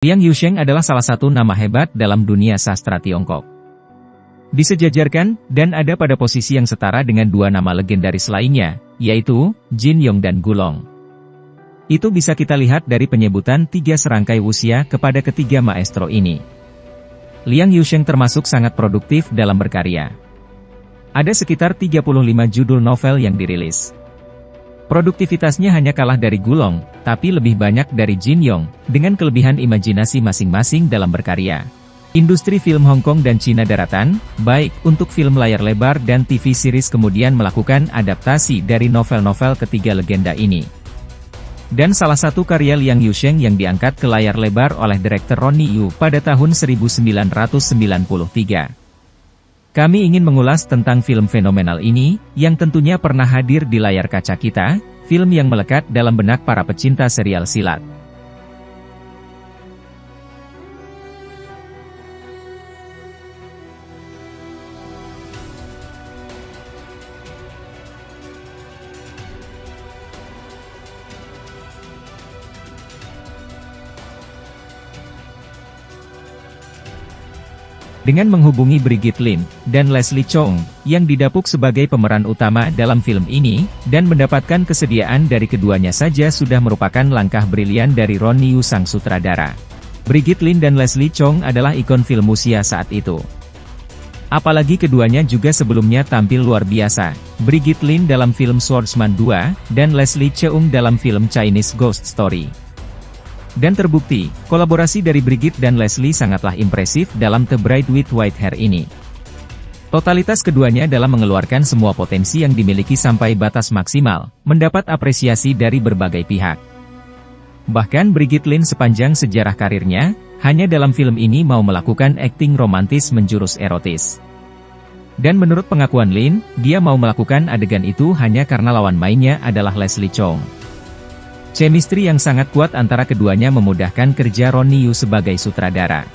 Liang Yusheng adalah salah satu nama hebat dalam dunia sastra Tiongkok. Disejajarkan, dan ada pada posisi yang setara dengan dua nama legendaris lainnya, yaitu, Jin Yong dan Gulong. Itu bisa kita lihat dari penyebutan tiga serangkai wuxia kepada ketiga maestro ini. Liang Yusheng termasuk sangat produktif dalam berkarya. Ada sekitar 35 judul novel yang dirilis. Produktivitasnya hanya kalah dari Gulong, tapi lebih banyak dari Jin Yong, dengan kelebihan imajinasi masing-masing dalam berkarya. Industri film Hong Kong dan Cina daratan, baik untuk film layar lebar dan TV series kemudian melakukan adaptasi dari novel-novel ketiga legenda ini. Dan salah satu karya Liang Yusheng yang diangkat ke layar lebar oleh direktur Ronnie Yu pada tahun 1993. Kami ingin mengulas tentang film fenomenal ini, yang tentunya pernah hadir di layar kaca kita, film yang melekat dalam benak para pecinta serial silat. Dengan menghubungi Brigitte Lin dan Leslie Cheung, yang didapuk sebagai pemeran utama dalam film ini, dan mendapatkan kesediaan dari keduanya saja sudah merupakan langkah brilian dari Ronnie Yu sang sutradara. Brigitte Lin dan Leslie Cheung adalah ikon film wuxia saat itu. Apalagi keduanya juga sebelumnya tampil luar biasa, Brigitte Lin dalam film Swordsman 2, dan Leslie Cheung dalam film Chinese Ghost Story. Dan terbukti, kolaborasi dari Brigitte dan Leslie sangatlah impresif dalam The Bride with White Hair ini. Totalitas keduanya dalam mengeluarkan semua potensi yang dimiliki sampai batas maksimal, mendapat apresiasi dari berbagai pihak. Bahkan Brigitte Lin sepanjang sejarah karirnya, hanya dalam film ini mau melakukan akting romantis menjurus erotis. Dan menurut pengakuan Lin, dia mau melakukan adegan itu hanya karena lawan mainnya adalah Leslie Cheung. Chemistry yang sangat kuat antara keduanya memudahkan kerja Ronnie Yu sebagai sutradara.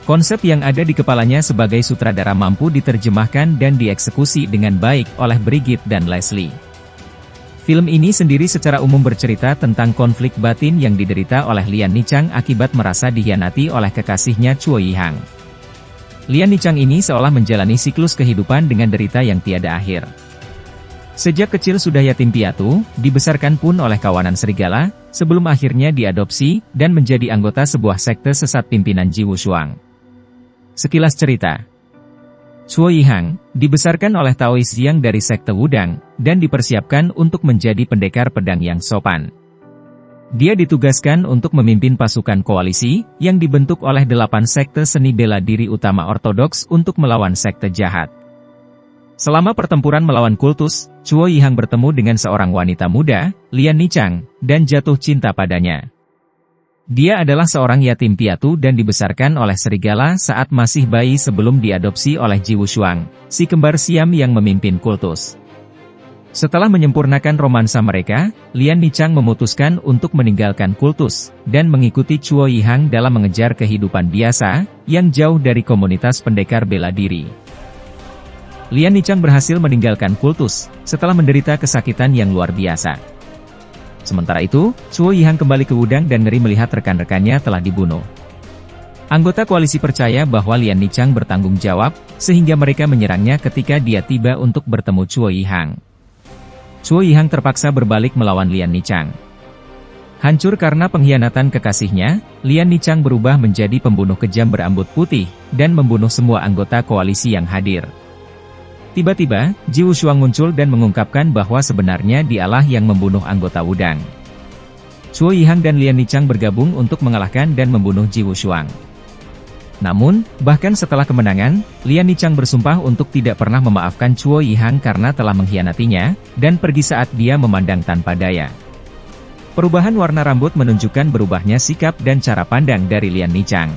Konsep yang ada di kepalanya sebagai sutradara mampu diterjemahkan dan dieksekusi dengan baik oleh Brigitte dan Leslie. Film ini sendiri secara umum bercerita tentang konflik batin yang diderita oleh Lian Nichang akibat merasa dikhianati oleh kekasihnya Chuo Yihang. Lian Nichang ini seolah menjalani siklus kehidupan dengan derita yang tiada akhir. Sejak kecil sudah yatim piatu, dibesarkan pun oleh kawanan serigala, sebelum akhirnya diadopsi, dan menjadi anggota sebuah sekte sesat pimpinan Ji Wushuang. Sekilas cerita. Chuo Yihang, dibesarkan oleh Taois Xiang dari sekte Wudang, dan dipersiapkan untuk menjadi pendekar pedang yang sopan. Dia ditugaskan untuk memimpin pasukan koalisi, yang dibentuk oleh 8 sekte seni bela diri utama ortodoks untuk melawan sekte jahat. Selama pertempuran melawan kultus, Chuo Yihang bertemu dengan seorang wanita muda, Lian Nichang, dan jatuh cinta padanya. Dia adalah seorang yatim piatu dan dibesarkan oleh serigala saat masih bayi sebelum diadopsi oleh Ji Wushuang, si kembar Siam yang memimpin kultus. Setelah menyempurnakan romansa mereka, Lian Nichang memutuskan untuk meninggalkan kultus, dan mengikuti Chuo Yihang dalam mengejar kehidupan biasa, yang jauh dari komunitas pendekar bela diri. Lian Nichang berhasil meninggalkan kultus, setelah menderita kesakitan yang luar biasa. Sementara itu, Chuo Yihang kembali ke Wudang dan ngeri melihat rekan-rekannya telah dibunuh. Anggota koalisi percaya bahwa Lian Nichang bertanggung jawab, sehingga mereka menyerangnya ketika dia tiba untuk bertemu Chuo Yihang. Chuo Yihang terpaksa berbalik melawan Lian Nichang. Hancur karena pengkhianatan kekasihnya, Lian Nichang berubah menjadi pembunuh kejam berambut putih, dan membunuh semua anggota koalisi yang hadir. Tiba-tiba, Ji Wushuang muncul dan mengungkapkan bahwa sebenarnya dialah yang membunuh anggota Wudang. Chuo Yihang dan Lian Nichang bergabung untuk mengalahkan dan membunuh Ji Wushuang. Namun, bahkan setelah kemenangan, Lian Nichang bersumpah untuk tidak pernah memaafkan Chuo Yihang karena telah mengkhianatinya, dan pergi saat dia memandang tanpa daya. Perubahan warna rambut menunjukkan berubahnya sikap dan cara pandang dari Lian Nichang.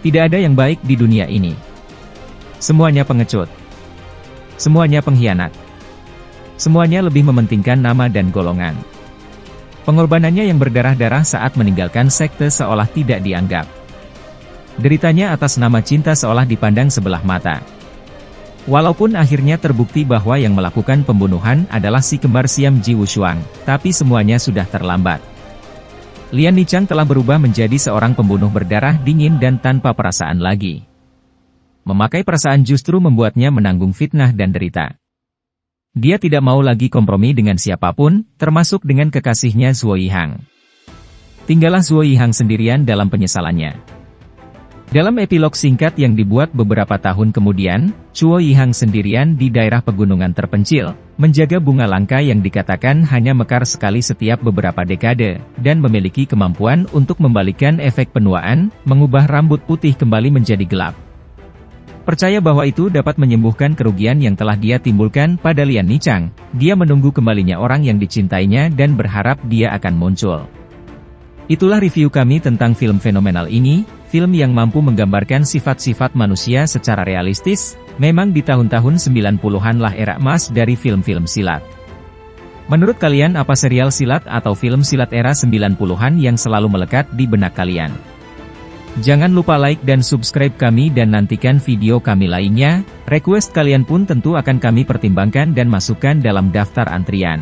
Tidak ada yang baik di dunia ini. Semuanya pengecut. Semuanya pengkhianat. Semuanya lebih mementingkan nama dan golongan. Pengorbanannya yang berdarah-darah saat meninggalkan sekte seolah tidak dianggap. Deritanya atas nama cinta seolah dipandang sebelah mata. Walaupun akhirnya terbukti bahwa yang melakukan pembunuhan adalah si kembar Siam Ji Wushuang, tapi semuanya sudah terlambat. Lian Nichang telah berubah menjadi seorang pembunuh berdarah dingin dan tanpa perasaan lagi. Memakai perasaan justru membuatnya menanggung fitnah dan derita. Dia tidak mau lagi kompromi dengan siapapun, termasuk dengan kekasihnya Zuo Yihang. Tinggallah Zuo Yihang sendirian dalam penyesalannya. Dalam epilog singkat yang dibuat beberapa tahun kemudian, Zuo Yihang sendirian di daerah pegunungan terpencil, menjaga bunga langka yang dikatakan hanya mekar sekali setiap beberapa dekade, dan memiliki kemampuan untuk membalikkan efek penuaan, mengubah rambut putih kembali menjadi gelap. Percaya bahwa itu dapat menyembuhkan kerugian yang telah dia timbulkan pada Lian Nichang, dia menunggu kembalinya orang yang dicintainya dan berharap dia akan muncul. Itulah review kami tentang film fenomenal ini, film yang mampu menggambarkan sifat-sifat manusia secara realistis. Memang di tahun-tahun 90-an lah era emas dari film-film silat. Menurut kalian apa serial silat atau film silat era 90-an yang selalu melekat di benak kalian? Jangan lupa like dan subscribe kami dan nantikan video kami lainnya. Request kalian pun tentu akan kami pertimbangkan dan masukkan dalam daftar antrian.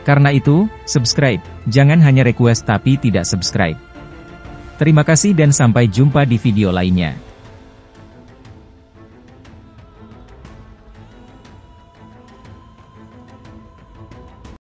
Karena itu, subscribe, jangan hanya request tapi tidak subscribe. Terima kasih dan sampai jumpa di video lainnya.